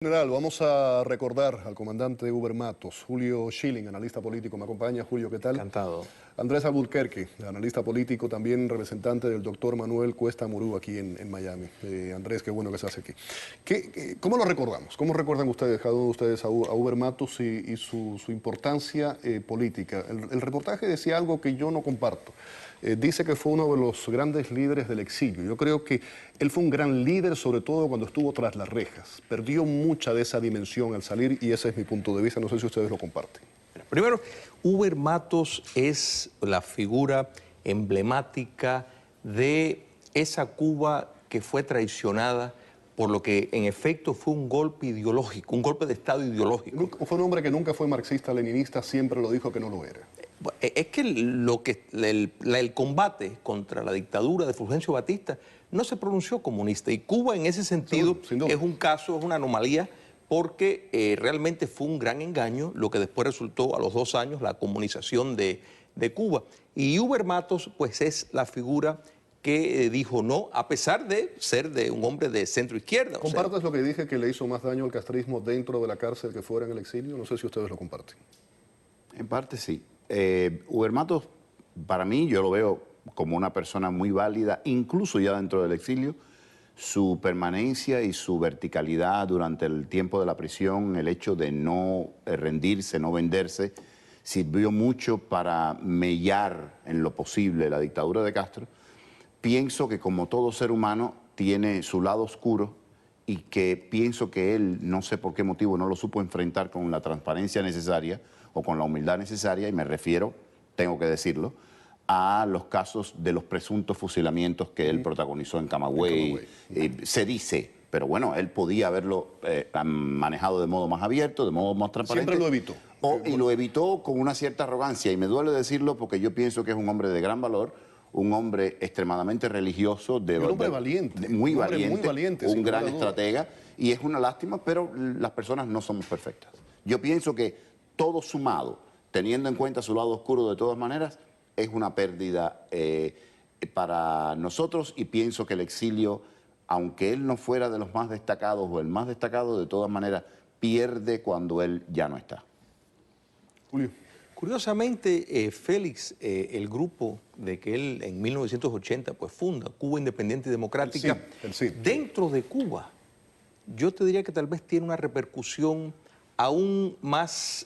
General, vamos a recordar al comandante Uber Matos, Julio Schilling, analista político. Me acompaña. Julio, ¿qué tal? Encantado. Andrés Albuquerque, analista político, también representante del doctor Manuel Cuesta Murú aquí en Miami. Andrés, qué bueno que estás aquí. ¿Cómo lo recordamos? ¿Cómo recuerdan ustedes, cada uno de ustedes, a Uber Matos y su importancia política? El reportaje decía algo que yo no comparto. Dice que fue uno de los grandes líderes del exilio. Yo creo que él fue un gran líder, sobre todo cuando estuvo tras las rejas. Perdió mucha de esa dimensión al salir y ese es mi punto de vista. No sé si ustedes lo comparten. Primero, Uber Matos es la figura emblemática de esa Cuba que fue traicionada por lo que en efecto fue un golpe ideológico, un golpe de Estado ideológico. Fue un hombre que nunca fue marxista-leninista, siempre lo dijo que no lo era. Es que el combate contra la dictadura de Fulgencio Batista no se pronunció comunista, y Cuba en ese sentido es un caso, es una anomalía, porque realmente fue un gran engaño lo que después resultó a los 2 años la comunización de Cuba. Y Uber Matos pues es la figura que dijo no, a pesar de ser de un hombre de centro izquierda. ¿Compartes lo que dije, que le hizo más daño al castrismo dentro de la cárcel que fuera en el exilio? No sé si ustedes lo comparten. En parte sí. Uber Matos, para mí, yo lo veo como una persona muy válida, incluso ya dentro del exilio. Su permanencia y su verticalidad durante el tiempo de la prisión, el hecho de no rendirse, no venderse, sirvió mucho para mellar en lo posible la dictadura de Castro. Pienso que como todo ser humano tiene su lado oscuro y que pienso que él, no sé por qué motivo, no lo supo enfrentar con la transparencia necesaria o con la humildad necesaria, y me refiero, tengo que decirlo, a los casos de los presuntos fusilamientos que él protagonizó en Camagüey. Se dice, pero bueno, él podía haberlo manejado de modo más abierto, de modo más transparente. Siempre lo evitó. Y lo evitó con una cierta arrogancia, y me duele decirlo porque yo pienso que es un hombre de gran valor, un hombre extremadamente religioso, un hombre valiente. Muy valiente, un gran estratega, y es una lástima, pero las personas no somos perfectas. Yo pienso que todo sumado, teniendo en cuenta su lado oscuro de todas maneras, es una pérdida para nosotros, y pienso que el exilio, aunque él no fuera de los más destacados o el más destacado, de todas maneras pierde cuando él ya no está. Julio. Curiosamente, Félix, el grupo de que él en 1980 pues funda, Cuba Independiente y Democrática, dentro de Cuba, yo te diría que tal vez tiene una repercusión aún más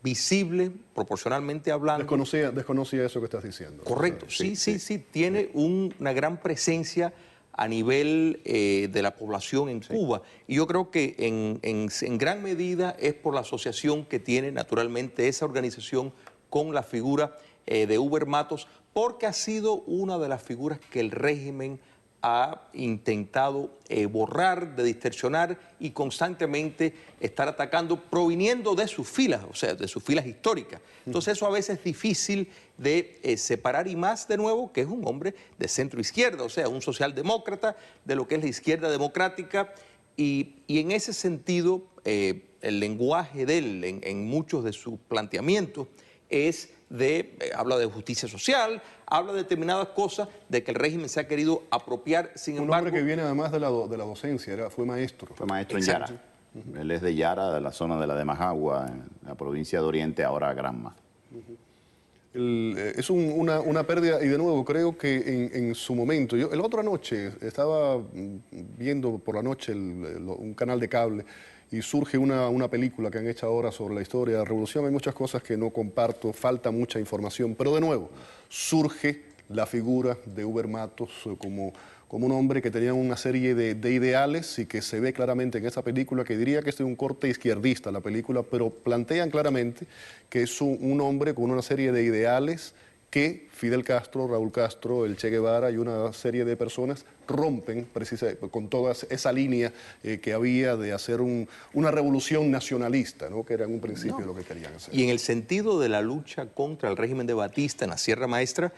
visible, proporcionalmente hablando. Desconocía eso que estás diciendo. Correcto, sí, tiene una gran presencia a nivel de la población en Cuba. Y yo creo que en gran medida es por la asociación que tiene naturalmente esa organización con la figura de Uber Matos, porque ha sido una de las figuras que el régimen ha intentado borrar, de distorsionar y constantemente estar atacando, proviniendo de sus filas, o sea, de sus filas históricas. Entonces eso a veces es difícil de separar, y más de nuevo que es un hombre de centro izquierda, o sea, un socialdemócrata de lo que es la izquierda democrática, y en ese sentido el lenguaje de él en muchos de sus planteamientos es habla de justicia social, habla de determinadas cosas de que el régimen se ha querido apropiar. Sin embargo, un hombre que viene además de la docencia, fue maestro. Fue maestro en Yara. Él es de Yara, de la zona de la de Majagua, en la provincia de Oriente, ahora Granma. Es una pérdida, y de nuevo creo que en su momento, yo la otra noche estaba viendo por la noche un canal de cable, y surge una película que han hecho ahora sobre la historia de la revolución. Hay muchas cosas que no comparto, falta mucha información, pero de nuevo surge la figura de Uber Matos como un hombre que tenía una serie de ideales, y que se ve claramente en esa película, que diría que es de un corte izquierdista la película, pero plantean claramente que es un hombre con una serie de ideales que Fidel Castro, Raúl Castro, el Che Guevara y una serie de personas rompen precisamente con toda esa línea que había de hacer una revolución nacionalista, ¿no? Que era en un principio lo que querían hacer. Y en el sentido de la lucha contra el régimen de Batista en la Sierra Maestra,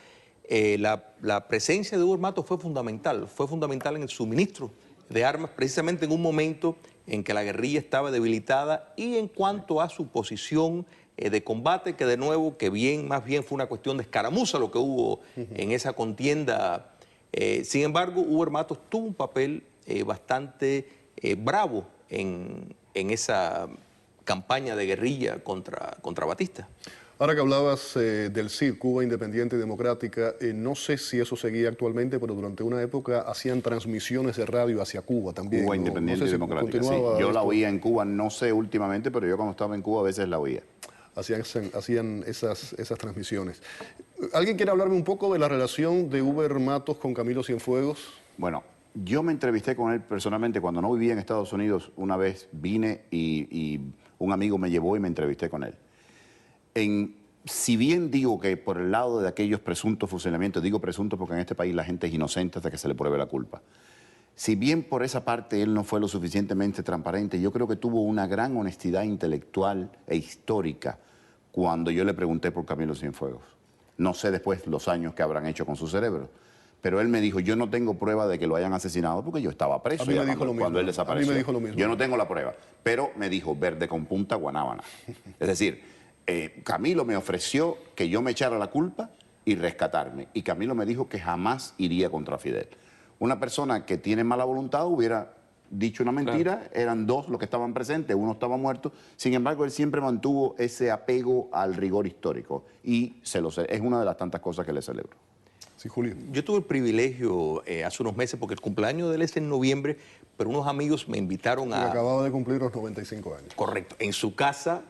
la presencia de Uber Matos fue fundamental en el suministro de armas, precisamente en un momento en que la guerrilla estaba debilitada, y en cuanto a su posición de combate, que de nuevo, más bien fue una cuestión de escaramuza lo que hubo en esa contienda. Sin embargo, Uber Matos tuvo un papel bastante bravo en esa campaña de guerrilla contra Batista. Ahora que hablabas del CID, Cuba Independiente y Democrática, no sé si eso seguía actualmente, pero durante una época hacían transmisiones de radio hacia Cuba también. Cuba ¿no? Independiente No sé y si Democrática, sí. continuaba Yo la esto. oía en Cuba, no sé últimamente, pero yo cuando estaba en Cuba a veces la oía. Hacían esas transmisiones. ¿Alguien quiere hablarme un poco de la relación de Uber Matos con Camilo Cienfuegos? Bueno, yo me entrevisté con él personalmente cuando no vivía en Estados Unidos. Una vez vine y un amigo me llevó y me entrevisté con él. Si bien digo que por el lado de aquellos presuntos fusilamientos, digo presuntos porque en este país la gente es inocente hasta que se le pruebe la culpa. Si bien por esa parte él no fue lo suficientemente transparente, yo creo que tuvo una gran honestidad intelectual e histórica cuando yo le pregunté por Camilo Cienfuegos. No sé después los años que habrán hecho con su cerebro, pero él me dijo, yo no tengo prueba de que lo hayan asesinado porque yo estaba preso A mí me dijo lo mismo. cuando él desapareció. A mí me dijo lo mismo. Yo no tengo la prueba, pero me dijo verde con punta guanábana. Es decir, Camilo me ofreció que yo me echara la culpa y rescatarme. Y Camilo me dijo que jamás iría contra Fidel. Una persona que tiene mala voluntad hubiera dicho una mentira, claro. Eran dos los que estaban presentes, uno estaba muerto. Sin embargo, él siempre mantuvo ese apego al rigor histórico y es una de las tantas cosas que le celebro. Sí, Julio. Yo tuve el privilegio hace unos meses, porque el cumpleaños de él es en noviembre, pero unos amigos me invitaron a... Acababa de cumplir los 95 años. Correcto, en su casa,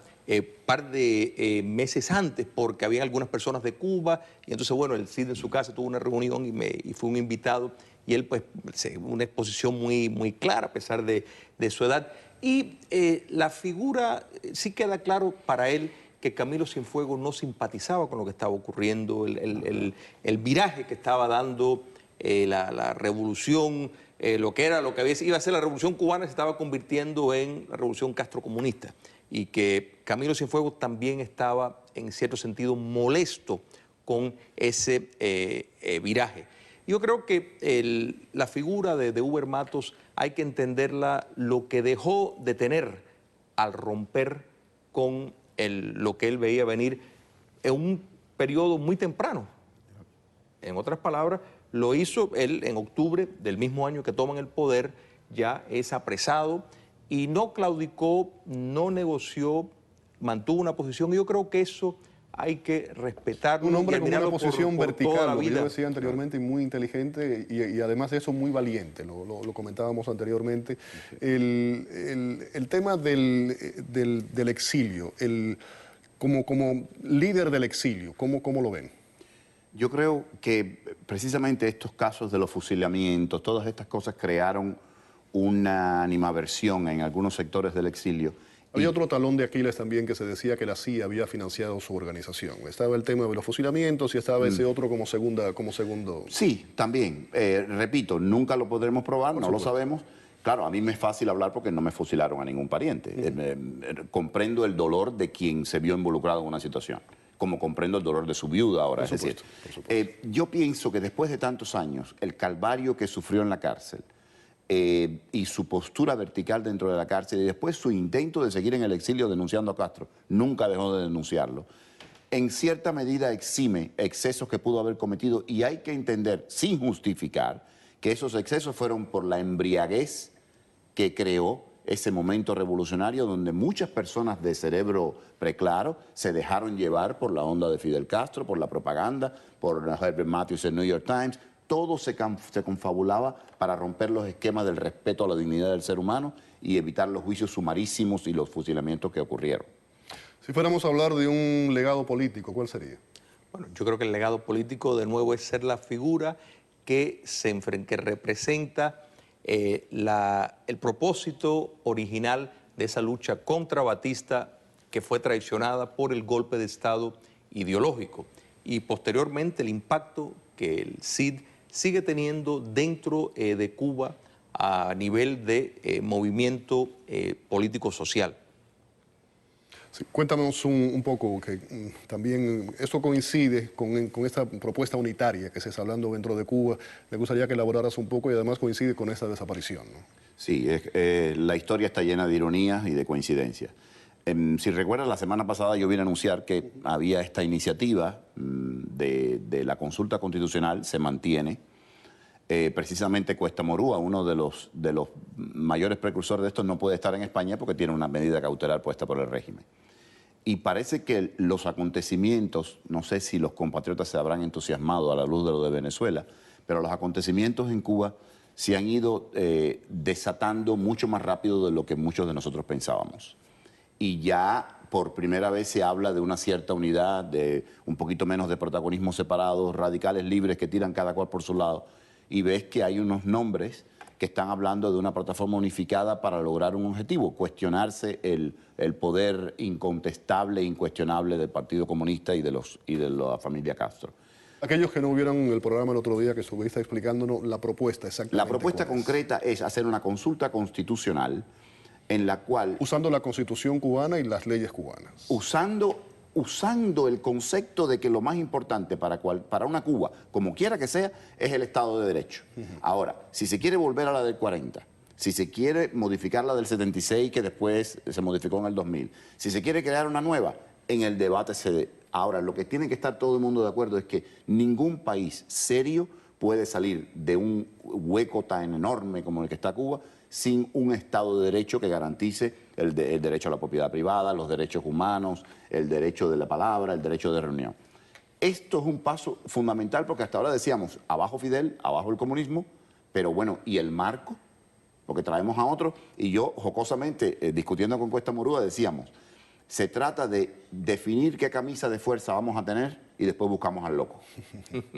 par de meses antes, porque había algunas personas de Cuba, y entonces, bueno, el CID en su casa tuvo una reunión y fue un invitado, y él, pues, una exposición muy clara, a pesar de su edad. Y la figura, sí queda claro para él que Camilo Cienfuegos no simpatizaba con lo que estaba ocurriendo, el viraje que estaba dando la revolución, lo que iba a ser la revolución cubana se estaba convirtiendo en la revolución castrocomunista, y que Camilo Cienfuegos también estaba, en cierto sentido, molesto con ese viraje. Yo creo que la figura de Uber Matos hay que entenderla lo que dejó de tener al romper con lo que él veía venir en un periodo muy temprano. En otras palabras, lo hizo él en octubre del mismo año que toman el poder, ya es apresado y no claudicó, no negoció, mantuvo una posición. Y yo creo que eso hay que respetarlo. Un hombre con una posición vertical, lo que yo vida. decía anteriormente, y muy inteligente y además de eso muy valiente, lo comentábamos anteriormente. El tema del exilio, como líder del exilio, ¿cómo lo ven? Yo creo que precisamente estos casos de los fusilamientos, todas estas cosas crearon una animadversión en algunos sectores del exilio. Había otro talón de Aquiles también que se decía que la CIA había financiado su organización. Estaba el tema de los fusilamientos y estaba ese otro como segundo. Sí, también. Repito, nunca lo podremos probar, no lo sabemos. Claro, a mí me es fácil hablar porque no me fusilaron a ningún pariente. Comprendo el dolor de quien se vio involucrado en una situación, como comprendo el dolor de su viuda ahora. Por supuesto, es decir, yo pienso que después de tantos años, el calvario que sufrió en la cárcel, y su postura vertical dentro de la cárcel y después su intento de seguir en el exilio denunciando a Castro, nunca dejó de denunciarlo, en cierta medida exime excesos que pudo haber cometido y hay que entender, sin justificar, que esos excesos fueron por la embriaguez que creó ese momento revolucionario donde muchas personas de cerebro preclaro se dejaron llevar por la onda de Fidel Castro, por la propaganda, por Herbert Matthews en New York Times. Todo se confabulaba para romper los esquemas del respeto a la dignidad del ser humano y evitar los juicios sumarísimos y los fusilamientos que ocurrieron. Si fuéramos a hablar de un legado político, ¿cuál sería? Bueno, yo creo que el legado político, de nuevo, es ser la figura que representa el propósito original de esa lucha contra Batista, que fue traicionada por el golpe de Estado ideológico, y posteriormente el impacto que el CID sigue teniendo dentro de Cuba a nivel de movimiento político-social. Sí, cuéntanos un poco, que también esto coincide con esta propuesta unitaria que se está hablando dentro de Cuba. Me gustaría que elaboraras un poco y además coincide con esta desaparición, ¿no? Sí, la historia está llena de ironías y de coincidencias. Si recuerdas, la semana pasada yo vine a anunciar que había esta iniciativa de la consulta constitucional, se mantiene. Precisamente Cuesta Morúa, uno de los mayores precursores de esto, no puede estar en España porque tiene una medida cautelar puesta por el régimen. Y parece que los acontecimientos, no sé si los compatriotas se habrán entusiasmado a la luz de lo de Venezuela, pero los acontecimientos en Cuba se han ido desatando mucho más rápido de lo que muchos de nosotros pensábamos. Y ya por primera vez se habla de una cierta unidad, de un poquito menos de protagonismos separados, radicales libres que tiran cada cual por su lado, y ves que hay unos nombres que están hablando de una plataforma unificada para lograr un objetivo, cuestionarse el poder incontestable e incuestionable del Partido Comunista y de la familia Castro. Aquellos que no vieron el programa el otro día que estuviste explicándonos la propuesta exactamente. La propuesta concreta es hacer una consulta constitucional en la cual... Usando la Constitución cubana y las leyes cubanas. Usando el concepto de que lo más importante para una Cuba, como quiera que sea, es el Estado de Derecho. Ahora, si se quiere volver a la del 40, si se quiere modificar la del 76, que después se modificó en el 2000, si se quiere crear una nueva, en el debate se... Ahora, lo que tiene que estar todo el mundo de acuerdo es que ningún país serio puede salir de un hueco tan enorme como el que está Cuba sin un Estado de Derecho que garantice el derecho a la propiedad privada, los derechos humanos, el derecho de la palabra, el derecho de reunión. Esto es un paso fundamental porque hasta ahora decíamos, abajo Fidel, abajo el comunismo, pero bueno, ¿y el marco? Porque traemos a otro, y yo jocosamente, discutiendo con Cuesta Morúa, decíamos, se trata de definir qué camisa de fuerza vamos a tener y después buscamos al loco.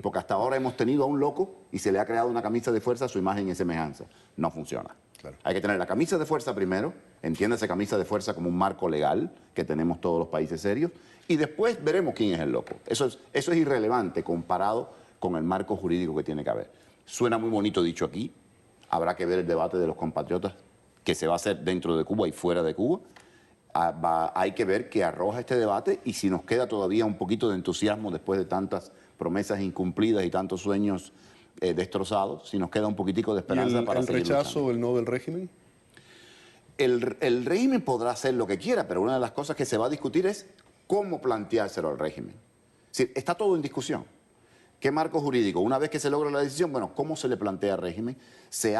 Porque hasta ahora hemos tenido a un loco y se le ha creado una camisa de fuerza a su imagen y semejanza. No funciona. Claro. Hay que tener la camisa de fuerza primero, entiéndase camisa de fuerza como un marco legal que tenemos todos los países serios, y después veremos quién es el loco. Eso es irrelevante comparado con el marco jurídico que tiene que haber. Suena muy bonito dicho aquí, habrá que ver el debate de los compatriotas que se va a hacer dentro de Cuba y fuera de Cuba. Hay que ver qué arroja este debate y si nos queda todavía un poquito de entusiasmo después de tantas promesas incumplidas y tantos sueños destrozados, si nos queda un poquitico de esperanza para seguir luchando. ¿El rechazo o el no del régimen? El régimen podrá hacer lo que quiera, pero una de las cosas que se va a discutir es cómo planteárselo al régimen. Es decir, está todo en discusión. ¿Qué marco jurídico? Una vez que se logra la decisión, bueno, ¿cómo se le plantea al régimen? ¿Se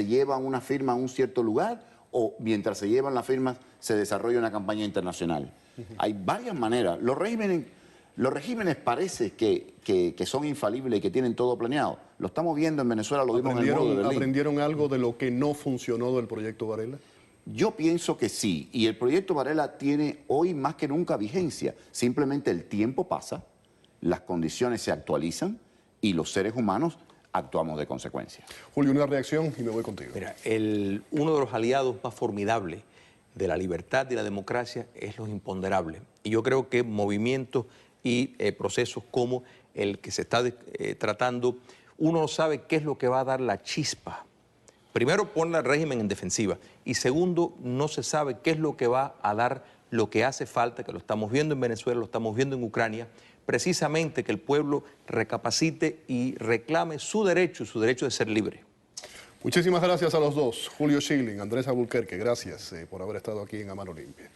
lleva una firma a un cierto lugar o mientras se llevan las firmas se desarrolla una campaña internacional? Hay varias maneras. Los regímenes parece que son infalibles y que tienen todo planeado. Lo estamos viendo en Venezuela, lo vimos en el muro de Berlín. ¿Aprendieron algo de lo que no funcionó del proyecto Varela? Yo pienso que sí, y el proyecto Varela tiene hoy más que nunca vigencia. Simplemente el tiempo pasa, las condiciones se actualizan y los seres humanos actuamos de consecuencia. Julio, una reacción y me voy contigo. Mira, uno de los aliados más formidables de la libertad y la democracia es los imponderables. Y yo creo que movimientos y procesos como el que se está tratando, uno no sabe qué es lo que va a dar la chispa. Primero, pone al régimen en defensiva. Y segundo, no se sabe qué es lo que va a dar lo que hace falta, que lo estamos viendo en Venezuela, lo estamos viendo en Ucrania, precisamente que el pueblo recapacite y reclame su derecho de ser libre. Muchísimas gracias a los dos, Julio Schilling, Andrés Alburquerque, gracias por haber estado aquí en A Mano Limpia.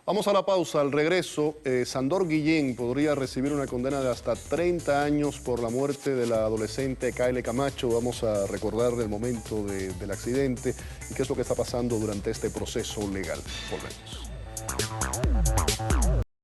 Vamos a la pausa, al regreso, Sandor Guillén podría recibir una condena de hasta 30 años por la muerte de la adolescente Kaile Camacho. Vamos a recordar el momento del accidente y qué es lo que está pasando durante este proceso legal. Volvemos.